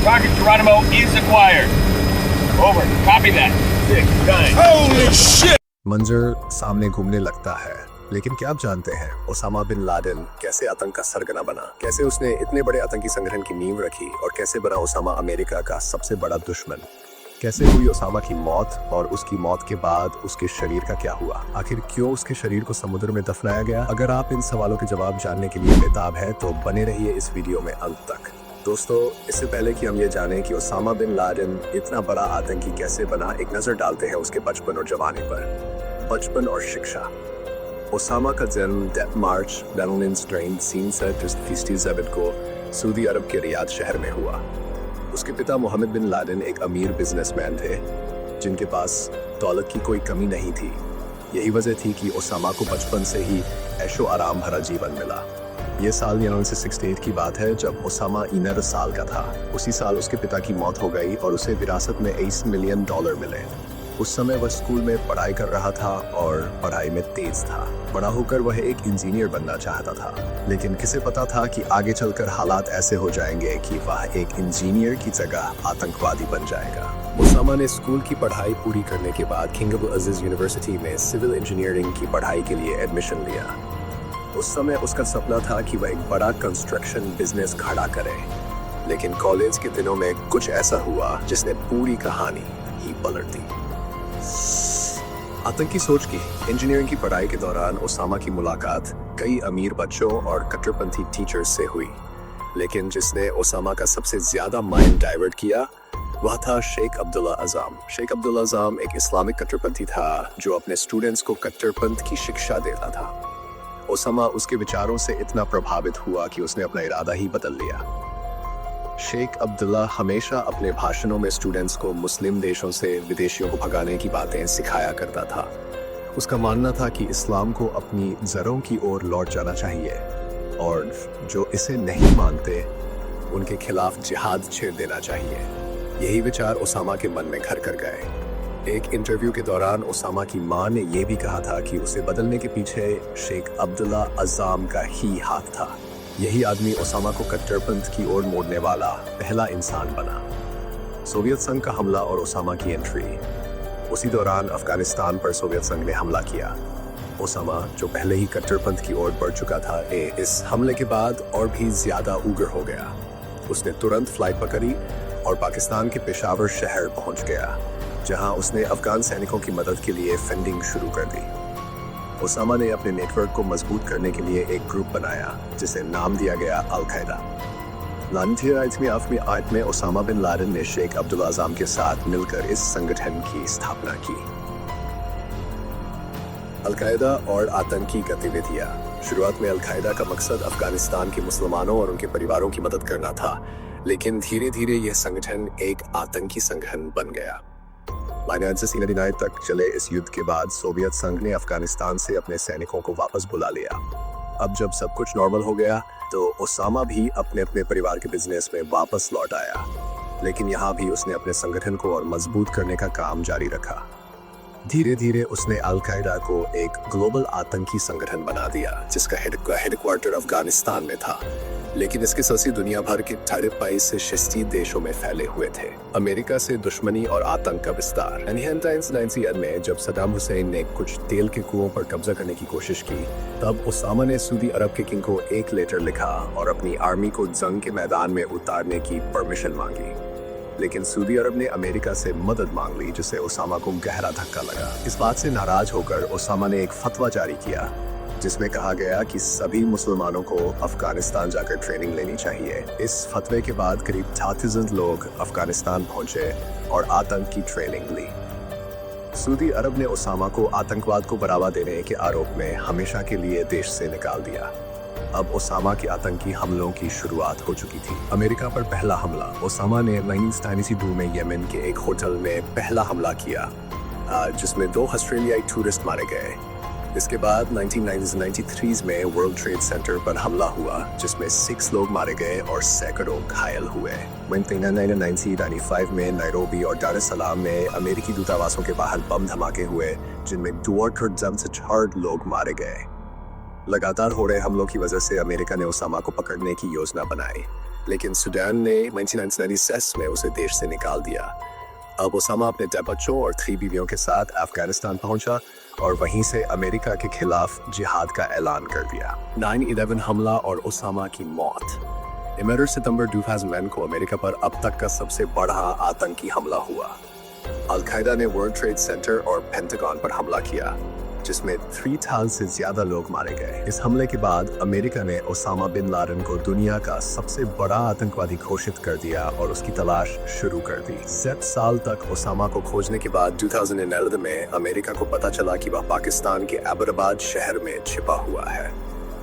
Target Geronimo is acquired. Over. Copy that. 6, done. Holy shit! मंजर सामने घूमने लगता है, लेकिन क्या आप जानते हैं ओसामा बिन लादेन कैसे आतंक का सरगना बना, कैसे उसने इतने बड़े आतंकी संगठन की नींव रखी और कैसे बना ओसामा अमेरिका का सबसे बड़ा दुश्मन। कैसे हुई ओसामा की मौत और उसकी मौत के बाद उसके शरीर का क्या हुआ, आखिर क्यों उसके शरीर को समुद्र में दफनाया गया। अगर आप इन सवालों के जवाब जानने के लिए बेताब हैं तो बने रहिए इस वीडियो में अंत तक। दोस्तों, इससे पहले कि हम ये जानें कि ओसामा बिन लादेन इतना बड़ा आतंकी कैसे बना, एक नजर डालते हैं उसके बचपन और जवानी पर। बचपन और शिक्षा। ओसामा का जन्म 10 मार्च 1963 को सऊदी अरब के रियाद शहर में हुआ। उसके पिता मोहम्मद बिन लादेन एक अमीर बिजनेसमैन थे जिनके पास दौलत की कोई कमी नहीं थी। यही वजह थी कि ओसामा को बचपन से ही ऐशो आराम भरा जीवन मिला। ये साल 1968 की बात है जब ओसामा 11 साल का था। उसी साल उसके पिता की मौत हो गई और उसे विरासत में $8 मिलियन मिले। उस समय वह स्कूल में पढ़ाई कर रहा था और पढ़ाई में तेज था। बड़ा होकर वह एक इंजीनियर बनना चाहता था, लेकिन किसे पता था कि आगे चलकर हालात ऐसे हो जाएंगे कि वह एक इंजीनियर की जगह आतंकवादी बन जाएगा। ओसामा ने स्कूल की पढ़ाई पूरी करने के बाद किंग अब्दुल अजीज यूनिवर्सिटी में सिविल इंजीनियरिंग की पढ़ाई के लिए एडमिशन लिया। उस समय उसका सपना था कि वह एक बड़ा कंस्ट्रक्शन बिजनेस खड़ा करे, लेकिन कॉलेज के दिनों में कुछ ऐसा हुआ जिसने पूरी कहानी ही पलट दी। आतंकी सोच की इंजीनियरिंग की पढ़ाई के दौरान ओसामा की मुलाकात कई अमीर बच्चों और कट्टरपंथी टीचर्स से हुई, लेकिन जिसने ओसामा का सबसे ज्यादा माइंड डाइवर्ट किया वह था शेख अब्दुल्ला अज़ाम। शेख अब्दुल्ला अज़ाम एक इस्लामिक कट्टरपंथी था जो अपने स्टूडेंट्स को कट्टरपंथ की शिक्षा देता था। ओसामा उसके विचारों से इतना प्रभावित हुआ कि उसने अपना इरादा ही बदल लिया। शेख अब्दुल्ला हमेशा अपने भाषणों में स्टूडेंट्स को मुस्लिम देशों से विदेशियों को भगाने की बातें सिखाया करता था। उसका मानना था कि इस्लाम को अपनी जड़ों की ओर लौट जाना चाहिए और जो इसे नहीं मानते उनके खिलाफ जिहाद छेड़ देना चाहिए। यही विचार ओसामा के मन में घर कर गए। एक इंटरव्यू के दौरान ओसामा की मां ने यह भी कहा था कि उसे बदलने के पीछे शेख अब्दुल्ला अज़ाम का ही हाथ था। यही आदमी ओसामा को कट्टरपंथ की ओर मोड़ने वाला पहला इंसान बना। सोवियत संघ का हमला और ओसामा की एंट्री। उसी दौरान अफगानिस्तान पर सोवियत संघ ने हमला किया। ओसामा, जो पहले ही कट्टरपंथ की ओर बढ़ चुका था, इस हमले के बाद और भी ज्यादा उग्र हो गया। उसने तुरंत फ्लाइट पकड़ी और पाकिस्तान के पेशावर शहर पहुंच गया, जहां उसने अफगान सैनिकों की मदद के लिए फंडिंग शुरू कर दी। ओसामा ने अपने नेटवर्क को मजबूत करने के लिए एक ग्रुप बनाया जिसे नाम दिया गया अल-कायदा। 1988 में ओसामा बिन लादेन ने शेख अब्दुल्ला अज़ाम के साथ मिलकर इस संगठन की स्थापना की। अल-कायदा और आतंकी गतिविधियां। शुरुआत में अल-कायदा का मकसद अफगानिस्तान के मुसलमानों और उनके परिवारों की मदद करना था, लेकिन धीरे धीरे यह संगठन एक आतंकी संगठन बन गया। 1999 तक चले इस युद्ध के बाद सोवियत संघ ने अफगानिस्तान से अपने सैनिकों को वापस बुला लिया। अब जब सब कुछ नॉर्मल हो गया तो ओसामा भी अपने अपने परिवार के बिजनेस में वापस लौट आया, लेकिन यहाँ भी उसने अपने संगठन को और मजबूत करने का काम जारी रखा। धीरे धीरे उसने अल-कायदा को एक ग्लोबल आतंकी संगठन बना दिया जिसका हेडक्वार्टर अफगानिस्तान में था, लेकिन इसके सदस्य दुनिया भर के 22 से 36 देशों में फैले हुए थे। अमेरिका से दुश्मनी और आतंक का विस्तार। 1990 में जब सद्दाम हुसैन ने कुछ तेल के कुओं पर कब्जा करने की कोशिश की, तब ओसामा ने सऊदी अरब के किंग को एक लेटर लिखा और अपनी आर्मी को जंग के मैदान में उतारने की परमिशन मांगी, लेकिन सऊदी अरब ने अमेरिका से मदद मांग ली, जिससे ओसामा को गहरा धक्का लगा। इस बात से नाराज होकर ओसामा ने एक फतवा जारी किया जिसमें कहा गया कि सभी मुसलमानों को अफगानिस्तान जाकर ट्रेनिंग लेनी चाहिए। इस फतवे के बाद करीब 3000 लोग अफगानिस्तान पहुंचे और आतंक की ट्रेनिंग ली। सऊदी अरब ने ओसामा को आतंकवाद को बढ़ावा देने के आरोप में हमेशा के लिए देश से निकाल दिया। अब ओसामा के आतंकी हमलों की शुरुआत हो चुकी थी। अमेरिका पर पहला हमला। ओसामा ने 1992 में यमन के एक होटल में पहला हमला किया, जिसमें 2 ऑस्ट्रेलियाई टूरिस्ट मारे गए। इसके बाद 1993 में वर्ल्ड ट्रेड सेंटर पर हमला हुआ, जिसमें 6 लोग मारे गए और सैकड़ों घायल हुए। 1995 में नैरोबी और दार एस सलाम में अमेरिकी दूतावासों के बाहर बम धमाके हुए, जिनमें 2 लोग मारे गए। लगातार हो रहे हमलों की वजह से अमेरिका ने ओसामा को पकड़ने की योजना बनाई, लेकिन सूडान ने 1996 में उसे देश से निकाल दिया। अब ओसामा अपने 10 बच्चों और 3 बीवियों के साथ अफगानिस्तान पहुंचा और वहीं से अमेरिका के खिलाफ जिहाद का ऐलान कर दिया। 9/11 हमला और ओसामा की मौत। 11 सितंबर 2001 को अमेरिका पर अब तक का सबसे बड़ा आतंकी हमला हुआ। अल-कायदा ने वर्ल्ड ट्रेड सेंटर और पेंटागन पर हमला किया, जिसमें 3000 से ज्यादा लोग मारे गए। इस हमले के बाद अमेरिका ने ओसामा बिन लादेन को दुनिया का सबसे बड़ा आतंकवादी घोषित कर दिया और उसकी तलाश शुरू कर दी। 7 साल तक ओसामा को खोजने के बाद 2011 में अमेरिका को पता चला कि वह पाकिस्तान के एबटाबाद शहर में छिपा हुआ है।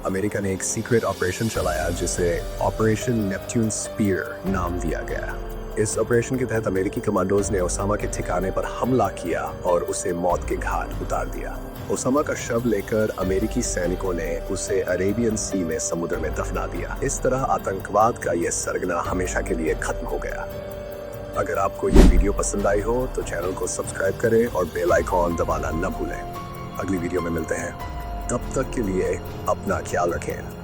अमेरिका ने एक सीक्रेट ऑपरेशन चलाया जिसे ऑपरेशन नेपट्यून स्पीयर नाम दिया गया। इस ऑपरेशन के तहत अमेरिकी कमांडोज ने ओसामा के ठिकाने पर हमला किया और उसे मौत के घाट उतार दिया। ओसामा का शव लेकर अमेरिकी सैनिकों ने उसे अरेबियन सी में समुद्र में दफना दिया। इस तरह आतंकवाद का यह सरगना हमेशा के लिए खत्म हो गया। अगर आपको ये वीडियो पसंद आई हो तो चैनल को सब्सक्राइब करें और बेल आइकॉन दबाना न भूलें। अगली वीडियो में मिलते हैं, तब तक के लिए अपना ख्याल रखें।